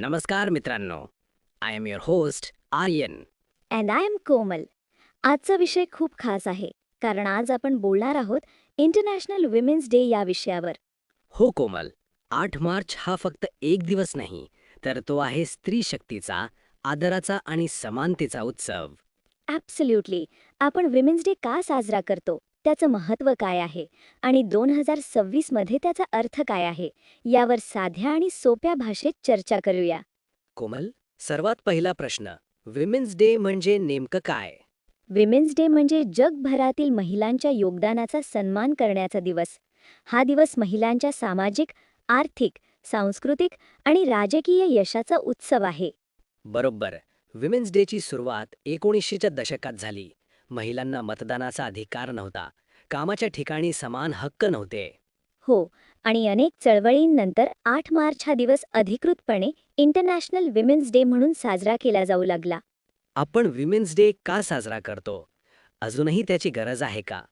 नमस्कार मित्रांनो, I am your host Aryan. And I am Komal. आजचा विषय खूप खास आहे कारण आज आपण बोलणार आहोत इंटरनॅशनल विमेन्स डे या विषयावर. हो कोमल, 8 मार्च हा फक्त एक दिवस नाही, तर तो आहे स्त्री शक्तीचा, आदराचा आणि समानतेचा उत्सव. ॲब्सल्युटली. आपण विमेन्स डे का साजरा करतो, त्याचं महत्त्व काय आहे आणि 2026 मध्ये त्याचा अर्थ काय आहे, यावर साध्या आणि सोप्या भाषेत चर्चा करूया. कोमल, सर्वात पहिला प्रश्न, विमेन्स डे म्हणजे नेमकं काय? विमेन्स डे म्हणजे जगभरातील महिलांच्या योगदानाचा सन्मान करण्याचा दिवस. हा दिवस महिलांच्या सामाजिक, आर्थिक, सांस्कृतिक आणि राजकीय यशाचा उत्सव आहे. बरोबर. विमेन्स डेची सुरुवात 1900च्या दशकात झाली. महिलांना मतदानाचा अधिकार नव्हता. कामाच्या ठिकाणी समान हक्क नव्हते. हो, आणि अनेक चळवळींनंतर 8 मार्च हा दिवस अधिकृतपणे इंटरनॅशनल विमेन्स डे म्हणून साजरा केला जाऊ लागला. आपण विमेन्स डे का साजरा करतो? अजूनही त्याची गरज आहे का?